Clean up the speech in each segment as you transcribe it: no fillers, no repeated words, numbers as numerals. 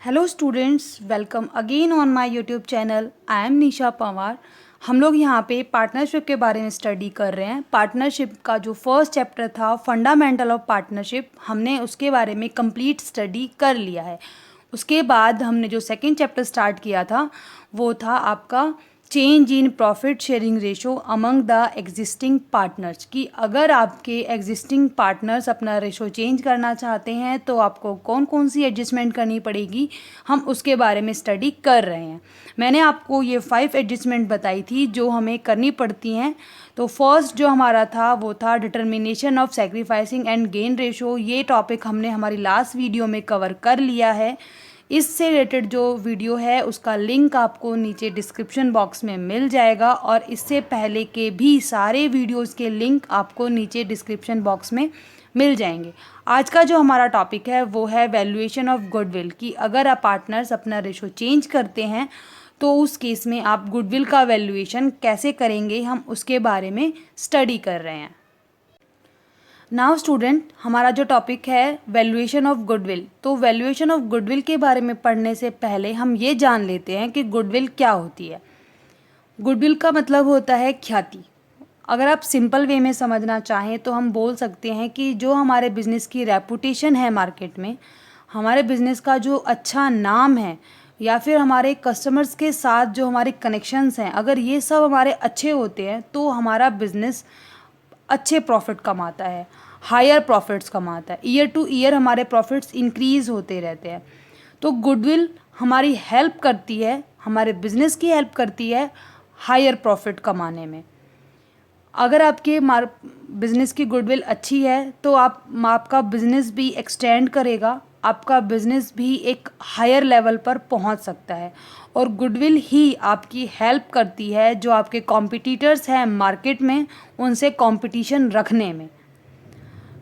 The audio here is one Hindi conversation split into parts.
Hello students, welcome again on my YouTube channel. I am Nisha Pawar. हम लोग यहाँ पे पार्टनरशिप के बारे में स्टडी कर रहे हैं। पार्टनरशिप का जो फर्स्ट चैप्टर था फंडामेंटल ऑफ पार्टनरशिप, हमने उसके बारे में कंप्लीट स्टडी कर लिया है। उसके बाद हमने जो सेकंड चैप्टर स्टार्ट किया था वो था आपका change in profit sharing ratio among the existing partners. कि अगर आपके एग्जिस्टिंग पार्टनर्स अपना रेशो चेंज करना चाहते हैं तो आपको कौन कौन सी एडजस्टमेंट करनी पड़ेगी, हम उसके बारे में स्टडी कर रहे हैं। मैंने आपको ये 5 एडजस्टमेंट बताई थी जो हमें करनी पड़ती हैं। तो फर्स्ट जो हमारा था वो था determination of sacrificing and gain ratio. ये टॉपिक हमने हमारी लास्ट वीडियो में कवर कर लिया है। इससे रिलेटेड जो वीडियो है उसका लिंक आपको नीचे डिस्क्रिप्शन बॉक्स में मिल जाएगा, और इससे पहले के भी सारे वीडियोस के लिंक आपको नीचे डिस्क्रिप्शन बॉक्स में मिल जाएंगे। आज का जो हमारा टॉपिक है वो है वैल्यूएशन ऑफ गुडविल। कि अगर आप पार्टनर्स अपना रेशो चेंज करते हैं तो उस केस में आप गुडविल का वैल्यूएशन कैसे करेंगे, हम उसके बारे में स्टडी कर रहे हैं। नाउ स्टूडेंट, हमारा जो टॉपिक है वैल्यूएशन ऑफ गुडविल। तो वैल्यूएशन ऑफ गुडविल के बारे में पढ़ने से पहले हम ये जान लेते हैं कि गुडविल क्या होती है। गुडविल का मतलब होता है ख्याति। अगर आप सिंपल वे में समझना चाहें तो हम बोल सकते हैं कि जो हमारे बिज़नेस की रेपुटेशन है मार्केट में, हमारे बिज़नेस का जो अच्छा नाम है, या फिर हमारे कस्टमर्स के साथ जो हमारे कनेक्शंस हैं, अगर ये सब हमारे अच्छे होते हैं तो हमारा बिज़नेस अच्छे प्रॉफिट कमाता है, हायर प्रॉफिट्स कमाता है। ईयर टू ईयर हमारे प्रॉफिट्स इंक्रीज़ होते रहते हैं। तो गुडविल हमारी हेल्प करती है, हमारे बिज़नेस की हेल्प करती है हायर प्रॉफिट कमाने में। अगर आपके बिज़नेस की गुडविल अच्छी है तो आपका बिज़नेस भी एक्सटेंड करेगा, आपका बिज़नेस भी एक हायर लेवल पर पहुंच सकता है। और गुडविल ही आपकी हेल्प करती है जो आपके कॉम्पिटिटर्स हैं मार्केट में, उनसे कंपटीशन रखने में।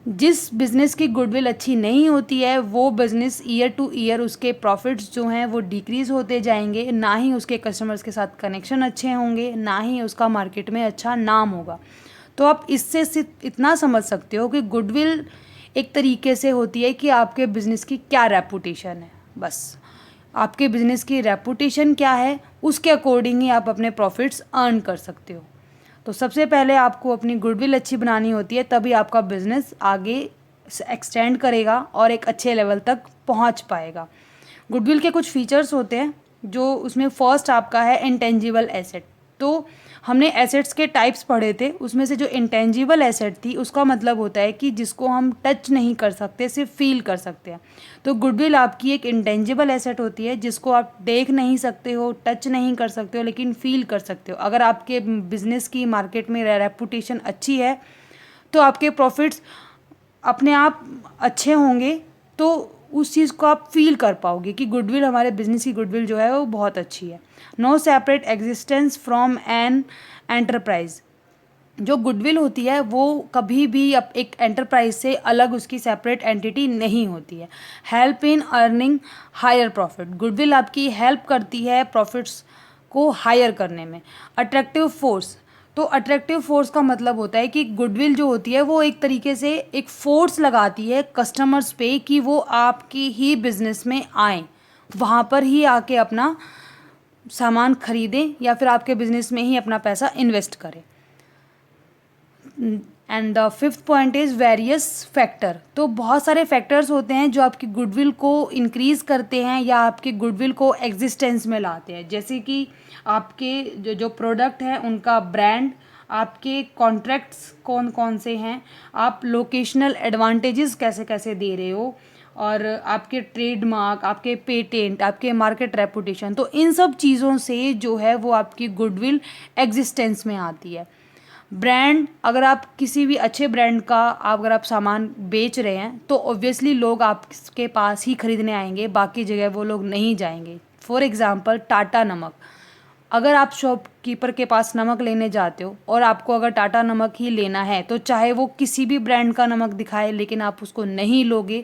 जिस बिज़नेस की गुडविल अच्छी नहीं होती है वो बिज़नेस ईयर टू ईयर उसके प्रॉफिट्स जो हैं वो डिक्रीज़ होते जाएंगे, ना ही उसके कस्टमर्स के साथ कनेक्शन अच्छे होंगे, ना ही उसका मार्केट में अच्छा नाम होगा। तो आप इससे सिर्फ इतना समझ सकते हो कि गुडविल एक तरीके से होती है कि आपके बिज़नेस की क्या रेपुटेशन है। बस आपके बिज़नेस की रेपुटेशन क्या है उसके अकॉर्डिंग ही आप अपने प्रॉफिट्स अर्न कर सकते हो। तो सबसे पहले आपको अपनी गुडविल अच्छी बनानी होती है, तभी आपका बिज़नेस आगे एक्सटेंड करेगा और एक अच्छे लेवल तक पहुंच पाएगा। गुडविल के कुछ फीचर्स होते हैं जो उसमें फर्स्ट आपका है इंटेंजिबल एसेट। तो हमने एसेट्स के टाइप्स पढ़े थे, उसमें से जो इंटेंजिबल एसेट थी उसका मतलब होता है कि जिसको हम टच नहीं कर सकते, सिर्फ फील कर सकते हैं। तो गुडविल आपकी एक इंटेंजिबल एसेट होती है जिसको आप देख नहीं सकते हो, टच नहीं कर सकते हो, लेकिन फील कर सकते हो। अगर आपके बिज़नेस की मार्केट में रेपुटेशन अच्छी है तो आपके प्रॉफिट्स अपने आप अच्छे होंगे, तो उस चीज़ को आप फील कर पाओगे कि गुडविल, हमारे बिजनेस की गुडविल जो है वो बहुत अच्छी है। No separate existence from an enterprise. जो गुडविल होती है वो कभी भी एक एंटरप्राइज से अलग उसकी सेपरेट एंटिटी नहीं होती है। Help in earning higher profit. Goodwill आपकी हेल्प करती है प्रॉफिट्स को हायर करने में। Attractive force. तो अट्रैक्टिव फोर्स का मतलब होता है कि गुडविल जो होती है वो एक तरीके से एक फोर्स लगाती है कस्टमर्स पे कि वो आपकी ही बिज़नेस में आएँ, वहाँ पर ही आके अपना सामान खरीदें या फिर आपके बिज़नेस में ही अपना पैसा इन्वेस्ट करें। And the fifth point is various factor. तो बहुत सारे फैक्टर्स होते हैं जो आपकी गुडविल को इंक्रीज़ करते हैं या आपकी गुडविल को एग्जिस्टेंस में लाते हैं। जैसे कि आपके जो प्रोडक्ट हैं उनका ब्रांड, आपके कॉन्ट्रैक्ट्स कौन कौन से हैं, आप लोकेशनल एडवांटेजेस कैसे कैसे दे रहे हो, और आपके ट्रेडमार्क, आपके पेटेंट, आपके मार्केट रेपुटेशन। तो इन सब चीज़ों से जो है वो आपकी गुडविल एग्जिस्टेंस में आती है। ब्रांड, अगर आप किसी भी अच्छे ब्रांड का अगर आप सामान बेच रहे हैं तो ऑब्वियसली लोग आपके पास ही खरीदने आएंगे, बाकी जगह वो लोग नहीं जाएंगे। फॉर एग्जांपल टाटा नमक। अगर आप शॉपकीपर के पास नमक लेने जाते हो और आपको अगर टाटा नमक ही लेना है तो चाहे वो किसी भी ब्रांड का नमक दिखाए, लेकिन आप उसको नहीं लोगे,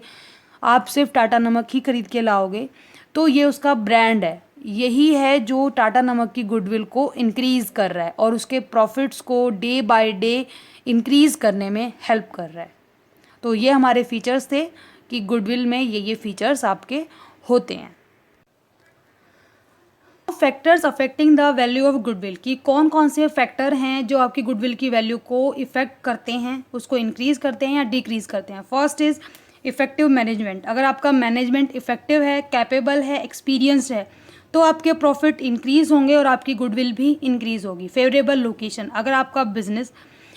आप सिर्फ टाटा नमक ही खरीद के लाओगे। तो ये उसका ब्रांड है। यही है जो टाटा नमक की गुडविल को इंक्रीज़ कर रहा है और उसके प्रॉफिट्स को डे बाय डे इंक्रीज़ करने में हेल्प कर रहा है। तो ये हमारे फीचर्स थे कि गुडविल में ये फीचर्स आपके होते हैं। Factors affecting the value of goodwill, कि कौन कौन से फैक्टर हैं जो आपकी गुडविल की वैल्यू को इफेक्ट करते हैं, उसको इंक्रीज करते हैं या डिक्रीज करते हैं। First is effective management. अगर आपका मैनेजमेंट इफेक्टिव है, कैपेबल है, एक्सपीरियंस्ड है, तो आपके प्रॉफिट इंक्रीज होंगे और आपकी गुडविल भी इंक्रीज होगी। Favourable location. अगर आपका बिजनेस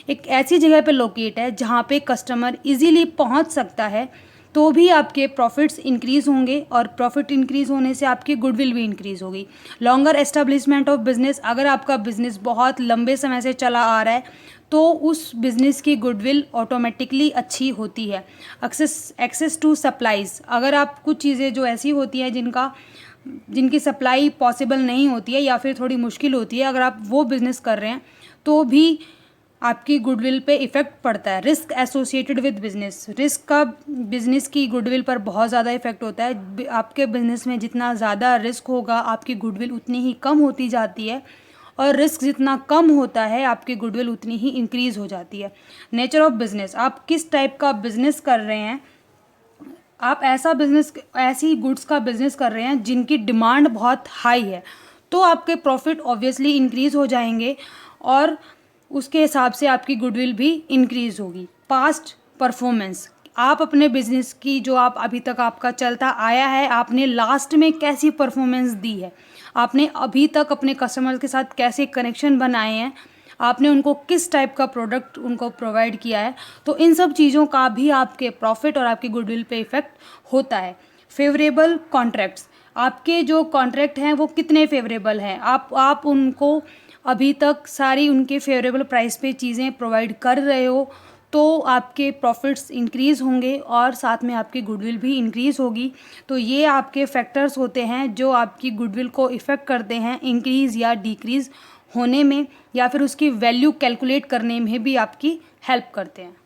एक ऐसी जगह पे लोकेट है जहाँ पे कस्टमर इजीली पहुँच सकता है, तो भी आपके प्रॉफिट्स इंक्रीज होंगे और प्रॉफिट इंक्रीज होने से आपकी गुडविल भी इंक्रीज होगी। Longer establishment of business. अगर आपका बिजनेस बहुत लंबे समय से चला आ रहा है तो उस बिजनेस की गुडविल ऑटोमेटिकली अच्छी होती है। Access to supplies. अगर आप कुछ चीज़ें जो ऐसी होती हैं जिनकी सप्लाई पॉसिबल नहीं होती है या फिर थोड़ी मुश्किल होती है, अगर आप वो बिज़नेस कर रहे हैं तो भी आपकी गुडविल पे इफ़ेक्ट पड़ता है। Risk associated with business. Risk का बिजनेस की गुडविल पर बहुत ज़्यादा इफेक्ट होता है। आपके बिजनेस में जितना ज़्यादा रिस्क होगा आपकी गुडविल उतनी ही कम होती जाती है, और रिस्क जितना कम होता है आपकी गुडविल उतनी ही इंक्रीज़ हो जाती है। Nature of business. आप किस टाइप का बिजनेस कर रहे हैं। आप ऐसी गुड्स का बिजनेस कर रहे हैं जिनकी डिमांड बहुत हाई है, तो आपके प्रॉफिट ऑब्वियसली इंक्रीज़ हो जाएंगे और उसके हिसाब से आपकी गुडविल भी इंक्रीज़ होगी। Past performance. आप अपने बिजनेस की जो आप अभी तक आपका चलता आया है, आपने लास्ट में कैसी परफॉर्मेंस दी है, आपने अभी तक अपने कस्टमर के साथ कैसे कनेक्शन बनाए हैं, आपने उनको किस टाइप का प्रोडक्ट उनको प्रोवाइड किया है, तो इन सब चीज़ों का भी आपके प्रॉफिट और आपकी गुडविल पे इफ़ेक्ट होता है। Favourable contracts. आपके जो कॉन्ट्रैक्ट हैं वो कितने फेवरेबल हैं, आप उनको अभी तक सारी उनके फेवरेबल प्राइस पे चीज़ें प्रोवाइड कर रहे हो, तो आपके प्रॉफिट्स इंक्रीज़ होंगे और साथ में आपकी गुडविल भी इंक्रीज़ होगी। तो ये आपके फैक्टर्स होते हैं जो आपकी गुडविल को इफ़ेक्ट करते हैं इंक्रीज़ या डिक्रीज़ होने में, या फिर उसकी वैल्यू कैलकुलेट करने में भी आपकी हेल्प करते हैं।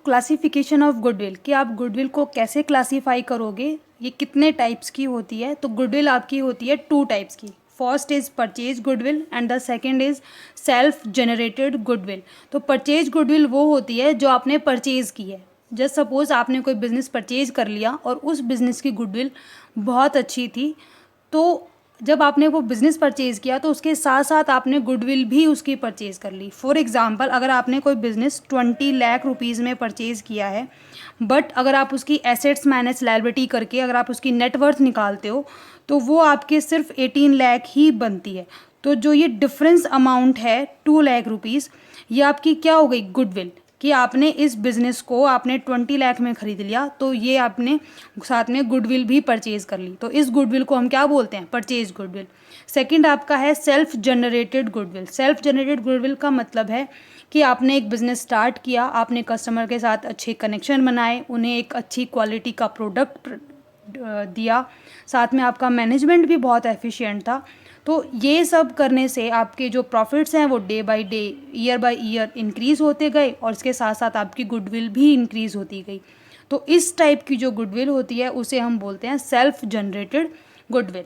क्लासिफिकेशन ऑफ गुडविल, कि आप गुडविल को कैसे क्लासीफाई करोगे, ये कितने टाइप्स की होती है। तो गुडविल आपकी होती है 2 टाइप्स की। First is purchase goodwill and the second is self generated goodwill. तो परचेज गुडविल वो होती है जो आपने परचेज़ की है। जस्ट सपोज़ आपने कोई बिज़नेस परचेज़ कर लिया और उस बिज़नेस की गुडविल बहुत अच्छी थी, तो जब आपने वो बिज़नेस परचेज़ किया तो उसके साथ साथ आपने गुडविल भी उसकी परचेज़ कर ली। फॉर एग्ज़ाम्पल, अगर आपने कोई बिज़नेस 20 लाख रुपीज़ में परचेज़ किया है, बट अगर आप उसकी एसेट्स माइनस लायबिलिटी करके अगर आप उसकी नेटवर्थ निकालते हो तो वो आपके सिर्फ 18 लाख ही बनती है। तो जो ये डिफरेंस अमाउंट है 2 लाख रुपीज़, ये आपकी क्या हो गई, गुडविल, कि आपने इस बिज़नेस को आपने 20 लाख में ख़रीद लिया, तो ये आपने साथ में गुडविल भी परचेज़ कर ली। तो इस गुडविल को हम क्या बोलते हैं, परचेज गुडविल। सेकंड आपका है self generated goodwill. Self generated goodwill का मतलब है कि आपने एक बिज़नेस स्टार्ट किया, आपने कस्टमर के साथ अच्छे कनेक्शन बनाए, उन्हें एक अच्छी क्वालिटी का प्रोडक्ट दिया, साथ में आपका मैनेजमेंट भी बहुत एफिशिएंट था। तो ये सब करने से आपके जो प्रॉफिट्स हैं वो day by day, year by year increase होते गए और इसके साथ साथ आपकी गुडविल भी इंक्रीज़ होती गई। तो इस टाइप की जो गुडविल होती है उसे हम बोलते हैं self generated goodwill.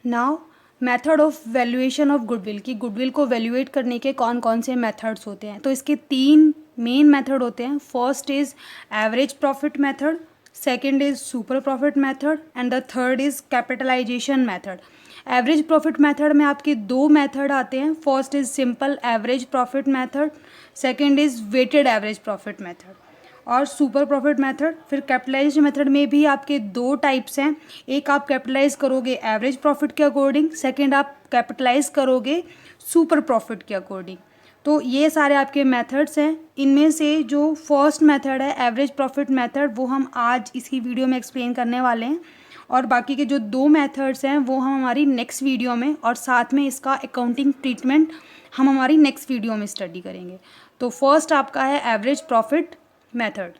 Now method of valuation of goodwill, की गुडविल को वैल्यूएट करने के कौन कौन से मेथड्स होते हैं। तो इसके 3 मेन मेथड होते हैं। First is average profit method, second is super profit method and the third is capitalisation method. Average profit method में आपके 2 मेथड आते हैं। First is simple average profit method, second is weighted average profit method और सुपर प्रॉफिट मेथड। फिर कैपिटलाइजेशन मेथड में भी आपके 2 टाइप्स हैं। एक आप कैपिटलाइज करोगे एवरेज प्रॉफिट के अकॉर्डिंग, सेकंड आप कैपिटलाइज करोगे सुपर प्रॉफिट के अकॉर्डिंग। तो ये सारे आपके मेथड्स हैं। इनमें से जो फर्स्ट मेथड है एवरेज प्रॉफिट मेथड, वो हम आज इसी वीडियो में एक्सप्लेन करने वाले हैं, और बाकी के जो 2 मेथड्स हैं वो हम हमारी नेक्स्ट वीडियो में, और साथ में इसका अकाउंटिंग ट्रीटमेंट हम हमारी नेक्स्ट वीडियो में स्टडी करेंगे। तो फर्स्ट आपका है एवरेज प्रॉफिट मेथड।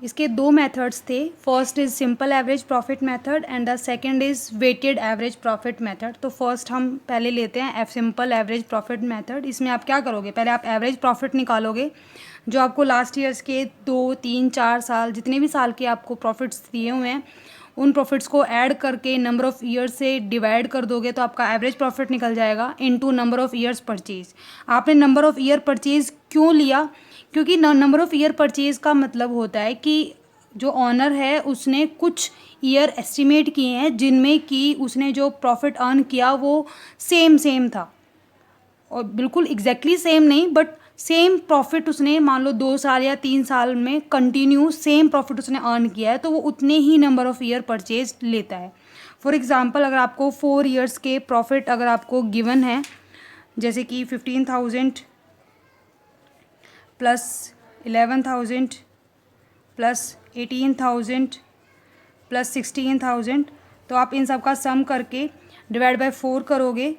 इसके 2 मेथड्स थे। First is simple average profit method and the second is weighted average profit method. तो फर्स्ट हम पहले लेते हैं सिंपल एवरेज प्रॉफिट मेथड। इसमें आप क्या करोगे, पहले आप एवरेज प्रॉफिट निकालोगे जो आपको लास्ट ईयर्स के 2, 3, 4 साल जितने भी साल के आपको प्रॉफिट्स दिए हुए हैं उन प्रॉफिट्स को ऐड करके नंबर ऑफ़ ईयर्स से डिवाइड कर दोगे तो आपका एवरेज प्रॉफिट निकल जाएगा into number of years purchase. आपने नंबर ऑफ़ ईयर परचेज क्यों लिया, क्योंकि नंबर ऑफ़ ईयर परचेज का मतलब होता है कि जो ऑनर है उसने कुछ ईयर एस्टिमेट किए हैं जिनमें कि उसने जो प्रॉफिट अर्न किया वो सेम था, और बिल्कुल एग्जैक्टली सेम नहीं बट सेम प्रॉफिट उसने मान लो 2 साल या 3 साल में कंटिन्यू सेम प्रॉफिट उसने अर्न किया है, तो वो उतने ही नंबर ऑफ़ ईयर परचेज लेता है। फॉर एग्जांपल अगर आपको 4 ईयर्स के प्रॉफिट अगर आपको गिवन है, जैसे कि 15,000 प्लस 11,000 प्लस 18,000 प्लस 16,000, तो आप इन सब का सम करके डिवाइड बाय 4 करोगे,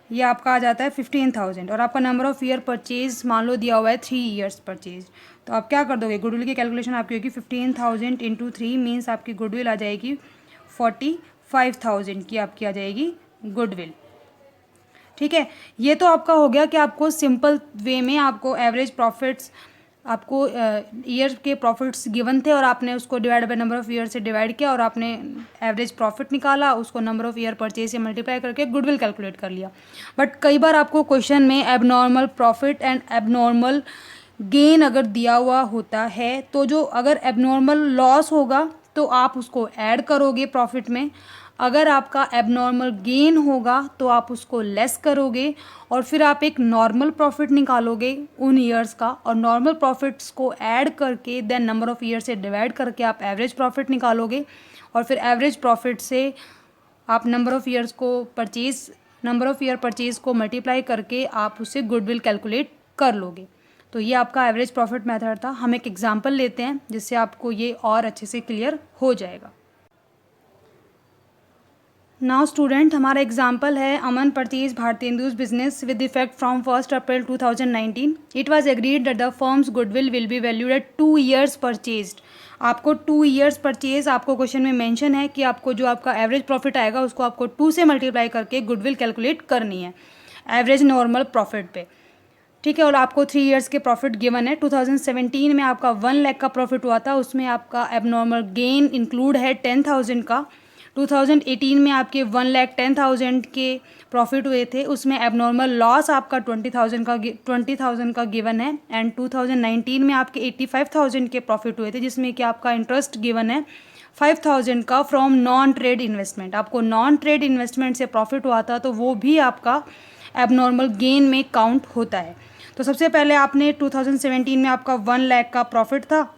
ये आपका आ जाता है 15,000, और आपका नंबर ऑफ़ ईयर परचेज मान लो दिया हुआ है 3 ईयर्स परचेज। तो आप क्या कर दोगे, गुडविल की कैलकुलेशन आपकी होगी 15,000 इंटू 3 मीन्स आपकी गुडविल आ जाएगी 45,000 की आपकी आ जाएगी गुडविल। ठीक है, ये तो आपका हो गया कि आपको सिंपल वे में आपको एवरेज प्रॉफिट्स, आपको ईयर के प्रॉफिट्स गिवन थे और आपने उसको divide by number of year से डिवाइड किया और आपने एवरेज प्रॉफिट निकाला, उसको नंबर ऑफ़ ईयर परचेज से मल्टीप्लाई करके गुडविल कैलकुलेट कर लिया। बट कई बार आपको क्वेश्चन में abnormal profit and abnormal gain अगर दिया हुआ होता है, तो जो अगर एबनॉर्मल लॉस होगा तो आप उसको ऐड करोगे प्रॉफिट में, अगर आपका एबनॉर्मल गेन होगा तो आप उसको लेस करोगे, और फिर आप एक नॉर्मल प्रॉफिट निकालोगे उन ईयर्स का, और नॉर्मल प्रॉफिट्स को ऐड करके देन नंबर ऑफ़ ईयर से डिवाइड करके आप एवरेज प्रॉफिट निकालोगे, और फिर एवरेज प्रॉफिट से आप नंबर ऑफ़ ईयर परचेज को मल्टीप्लाई करके आप उससे गुडविल कैलकुलेट कर लोगे। तो ये आपका एवरेज प्रॉफिट मेथड था। हम एक एग्जांपल लेते हैं जिससे आपको ये और अच्छे से क्लियर हो जाएगा। नाउ स्टूडेंट, हमारा एग्जाम्पल है Aman purchase Bharatendu's business with effect from 1 April 2019। It was agreed that the firm's goodwill will be valued at 2 years purchased. आपको 2 ईयर्स परचेज, आपको क्वेश्चन में मेंशन है कि आपको जो आपका एवरेज प्रॉफिट आएगा उसको आपको 2 से मल्टीप्लाई करके गुडविल कैलकुलेट करनी है एवरेज नॉर्मल प्रॉफिट पे। ठीक है, और आपको 3 ईयर्स के प्रॉफिट गिवन है। 2017 में आपका 1 लाख का प्रॉफिट हुआ था, उसमें आपका एबनॉर्मल गेन इंक्लूड है 10,000 का। 2018 में आपके 1,10,000 के प्रॉफिट हुए थे, उसमें एबनॉर्मल लॉस आपका 20,000 का गिवन है। एंड 2019 में आपके 85,000 के प्रॉफिट हुए थे, जिसमें कि आपका इंटरेस्ट गिवन है 5,000 का फ्रॉम नॉन ट्रेड इन्वेस्टमेंट। आपको नॉन ट्रेड इन्वेस्टमेंट से प्रॉफिट हुआ था, तो वो भी आपका एबनॉर्मल गेन में काउंट होता है। तो सबसे पहले आपने 2017 में आपका 1 लाख का प्रॉफिट था,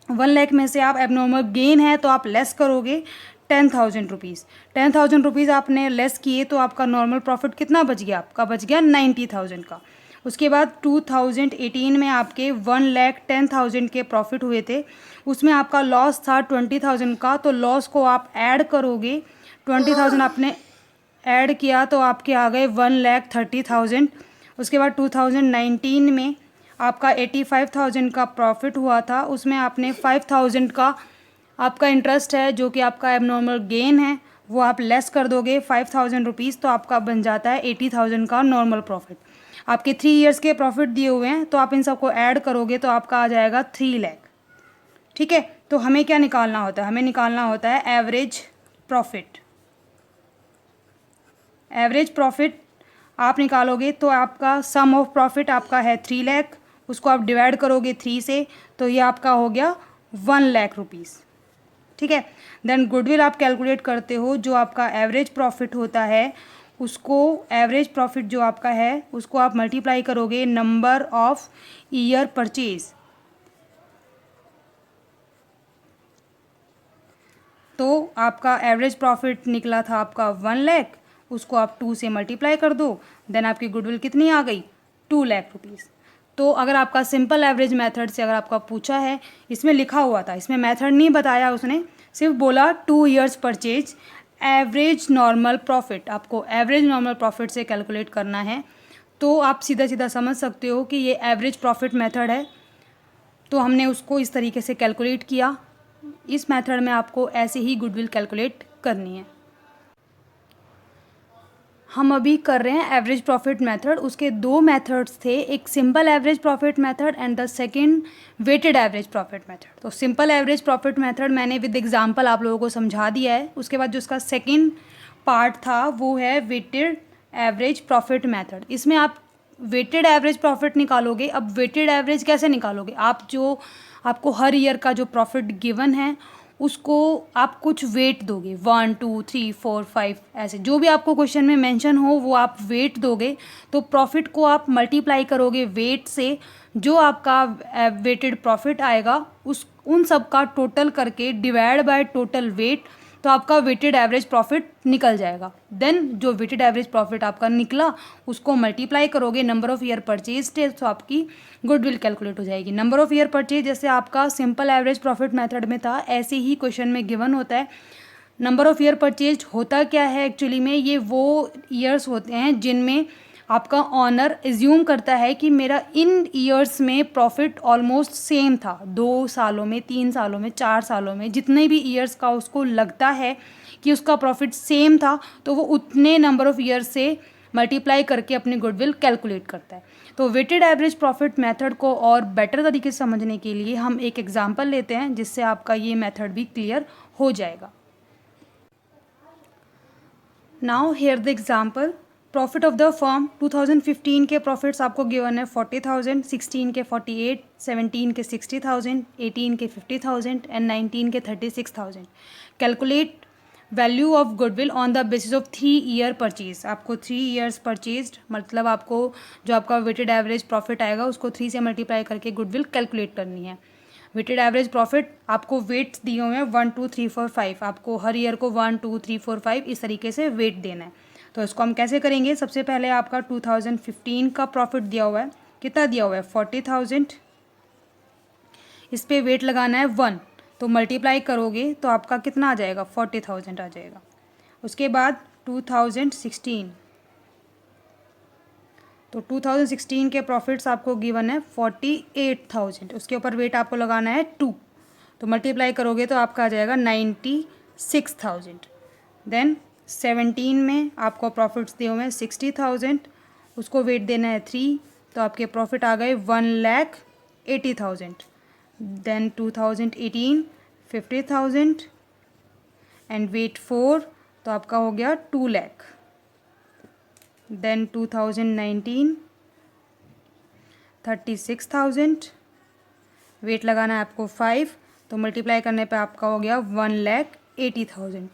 1 लाख में से आप एबनॉर्मल गेन है तो आप लेस करोगे 10,000 रुपीज़। 10,000 रुपीज़ आपने लेस किए तो आपका नॉर्मल प्रॉफिट कितना बच गया, आपका बच गया 90,000 का। उसके बाद 2018 में आपके 1,10,000 के प्रॉफिट हुए थे, उसमें आपका लॉस था 20,000 का, तो लॉस को आप ऐड करोगे, 20,000 आपने ऐड किया तो आपके आ गए 1,30,000। उसके बाद 2019 में आपका 85,000 का प्रॉफिट हुआ था, उसमें आपने 5,000 का आपका इंटरेस्ट है जो कि आपका एबनॉर्मल गेन है, वो आप लेस कर दोगे 5,000 रुपीज़, तो आपका बन जाता है 80,000 का नॉर्मल प्रॉफिट। आपके 3 ईयर्स के प्रॉफिट दिए हुए हैं, तो आप इन सबको ऐड करोगे तो आपका आ जाएगा 3 लाख। ठीक है, तो हमें क्या निकालना होता है, हमें निकालना होता है एवरेज प्रॉफिट। एवरेज प्रॉफिट आप निकालोगे तो आपका सम ऑफ प्रॉफिट आपका है 3 लाख, उसको आप डिवाइड करोगे 3 से, तो ये आपका हो गया 1 लाख रुपीज़। ठीक है, देन गुडविल आप कैलकुलेट करते हो, जो आपका एवरेज प्रॉफिट होता है उसको, एवरेज प्रॉफिट जो आपका है उसको आप मल्टीप्लाई करोगे नंबर ऑफ ईयर परचेज, तो आपका एवरेज प्रॉफिट निकला था आपका 1 लाख, उसको आप 2 से मल्टीप्लाई कर दो, देन आपकी गुडविल कितनी आ गई 2 लाख रुपीज़। तो अगर आपका सिंपल एवरेज मेथड से अगर आपका पूछा है, इसमें लिखा हुआ था, इसमें मेथड नहीं बताया उसने, सिर्फ बोला 2 years purchase average normal profit, आपको एवरेज नॉर्मल प्रॉफिट से कैलकुलेट करना है, तो आप सीधा सीधा समझ सकते हो कि ये एवरेज प्रॉफिट मेथड है, तो हमने उसको इस तरीके से कैलकुलेट किया। इस मेथड में आपको ऐसे ही गुडविल कैलकुलेट करनी है। हम अभी कर रहे हैं एवरेज प्रॉफिट मेथड, उसके 2 मेथड्स थे, एक simple average profit method and the second weighted average profit method. तो सिंपल एवरेज प्रॉफिट मेथड मैंने विद एग्जांपल आप लोगों को समझा दिया है। उसके बाद जो उसका सेकंड पार्ट था वो है वेटेड एवरेज प्रॉफिट मेथड। इसमें आप वेटेड एवरेज प्रॉफिट निकालोगे। अब वेटेड एवरेज कैसे निकालोगे? आपको हर ईयर का जो प्रॉफिट गिवन है उसको आप कुछ वेट दोगे, 1 2 3 4 5 ऐसे जो भी आपको क्वेश्चन में मेंशन हो वो आप वेट दोगे। तो प्रॉफिट को आप मल्टीप्लाई करोगे वेट से, जो आपका वेटेड प्रॉफिट आएगा उन सब का टोटल करके डिवाइड बाय टोटल वेट, तो आपका वेटेड एवरेज प्रॉफिट निकल जाएगा। देन जो वेटेड एवरेज प्रॉफिट आपका निकला उसको मल्टीप्लाई करोगे नंबर ऑफ़ ईयर परचेज थे, तो आपकी गुडविल कैलकुलेट हो जाएगी। नंबर ऑफ़ ईयर परचेज जैसे आपका सिंपल एवरेज प्रॉफिट मेथड में था, ऐसे ही क्वेश्चन में गिवन होता है। नंबर ऑफ़ ईयर परचेज होता क्या है एक्चुअली में, ये वो ईयर्स होते हैं जिनमें आपका ऑनर एज्यूम करता है कि मेरा इन ईयर्स में प्रॉफिट ऑलमोस्ट सेम था, 2 सालों में, 3 सालों में, 4 सालों में, जितने भी ईयर्स का उसको लगता है कि उसका प्रॉफिट सेम था, तो वो उतने नंबर ऑफ़ ईयर्स से मल्टीप्लाई करके अपनी गुडविल कैलकुलेट करता है। तो वेटेड एवरेज प्रॉफिट मेथड को और बेटर तरीके से समझने के लिए हम एक एग्जांपल लेते हैं, जिससे आपका ये मेथड भी क्लियर हो जाएगा। Now here the example. Profit of the firm 2015 के प्रॉफिट्स आपको गिवन है 40,000, 16 के 48, 17 के 60,000, 18 के 50,000 एंड 19 के 36,000। Calculate value of goodwill on the basis of 3 year purchase. आपको 3 ईयर्स परचेज्ड, मतलब आपको जो आपका वेटेड एवरेज प्रॉफिट आएगा उसको 3 से मल्टीप्लाई करके गुडविल कैलकुलेट करनी है। वेटेड एवरेज प्रॉफिट आपको वेट्स दिए हुए हैं 1 2 3 4 5, आपको हर ईयर को 1 2 3 4 5 इस तरीके से वेट देना है। तो इसको हम कैसे करेंगे? सबसे पहले आपका 2015 का प्रॉफिट दिया हुआ है, कितना दिया हुआ है? 40,000। इस पे वेट लगाना है 1, तो मल्टीप्लाई करोगे तो आपका कितना आ जाएगा? 40,000 आ जाएगा। उसके बाद 2016, तो 2016 के प्रॉफिट्स आपको गिवन है 48,000, उसके ऊपर वेट आपको लगाना है 2, तो मल्टीप्लाई करोगे तो आपका आ जाएगा 96,000। देन 17 में आपको प्रॉफिट्स दिए हुए हैं 60,000, उसको वेट देना है 3, तो आपके प्रॉफिट आ गए 1,80,000। देन 2018 50,000 एंड वेट 4, तो आपका हो गया 2 लाख। देन 2019 36,000, वेट लगाना है आपको 5, तो मल्टीप्लाई करने पे आपका हो गया 1,80,000।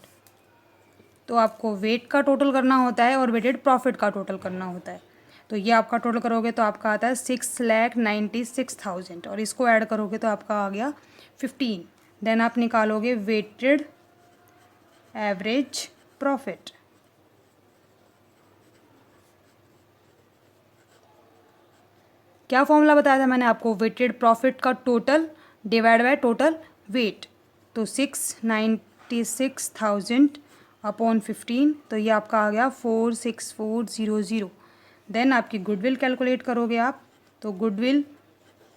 तो आपको वेट का टोटल करना होता है और वेटेड प्रॉफिट का टोटल करना होता है। तो ये आपका टोटल करोगे तो आपका आता है 6,96,000, और इसको ऐड करोगे तो आपका आ गया 15। देन आप निकालोगे वेटेड एवरेज प्रॉफिट। क्या फॉर्मूला बताया था मैंने आपको? वेटेड प्रॉफिट का total divide by total weight, तो 696,000 अपॉन 15, तो ये आपका आ गया 46400। देन आपकी गुडविल कैलकुलेट करोगे आप, तो गुडविल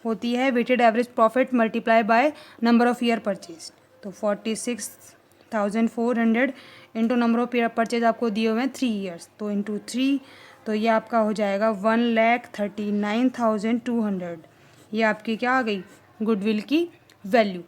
होती है weighted average profit multiply by number of year purchase, तो 46,400 into number of year purchase आपको दिए हुए हैं 3 ईयर्स, तो इंटू 3, तो ये आपका हो जाएगा 1,39,200। ये आपकी क्या आ गई? गुडविल की वैल्यू।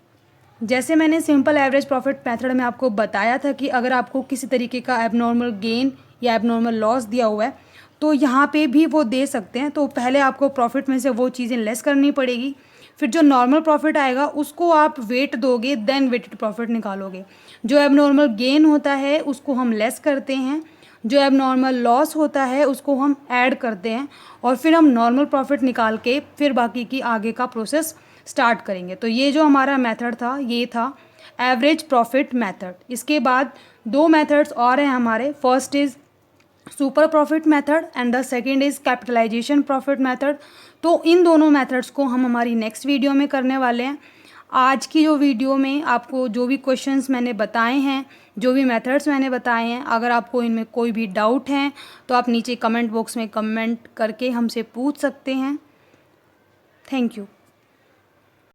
जैसे मैंने सिंपल एवरेज प्रॉफिट मेथड में आपको बताया था कि अगर आपको किसी तरीके का एबनॉर्मल गेन या एबनॉर्मल लॉस दिया हुआ है तो यहाँ पे भी वो दे सकते हैं। तो पहले आपको प्रॉफिट में से वो चीज़ें लेस करनी पड़ेगी, फिर जो नॉर्मल प्रॉफिट आएगा उसको आप वेट दोगे, देन वेटेड प्रॉफिट निकालोगे। जो एबनॉर्मल गेन होता है उसको हम लेस करते हैं, जो एबनॉर्मल लॉस होता है उसको हम ऐड करते हैं, और फिर हम नॉर्मल प्रॉफिट निकाल के फिर बाकी की आगे का प्रोसेस स्टार्ट करेंगे। तो ये जो हमारा मेथड था ये था एवरेज प्रॉफिट मेथड। इसके बाद 2 मेथड्स और हैं हमारे। First is super profit method and the second is capitalisation profit method. तो इन दोनों मेथड्स को हम हमारी नेक्स्ट वीडियो में करने वाले हैं। आज की जो वीडियो में आपको जो भी क्वेश्चंस मैंने बताए हैं, जो भी मेथड्स मैंने बताए हैं, अगर आपको इनमें कोई भी डाउट हैं तो आप नीचे कमेंट बॉक्स में कमेंट करके हमसे पूछ सकते हैं। Thank you.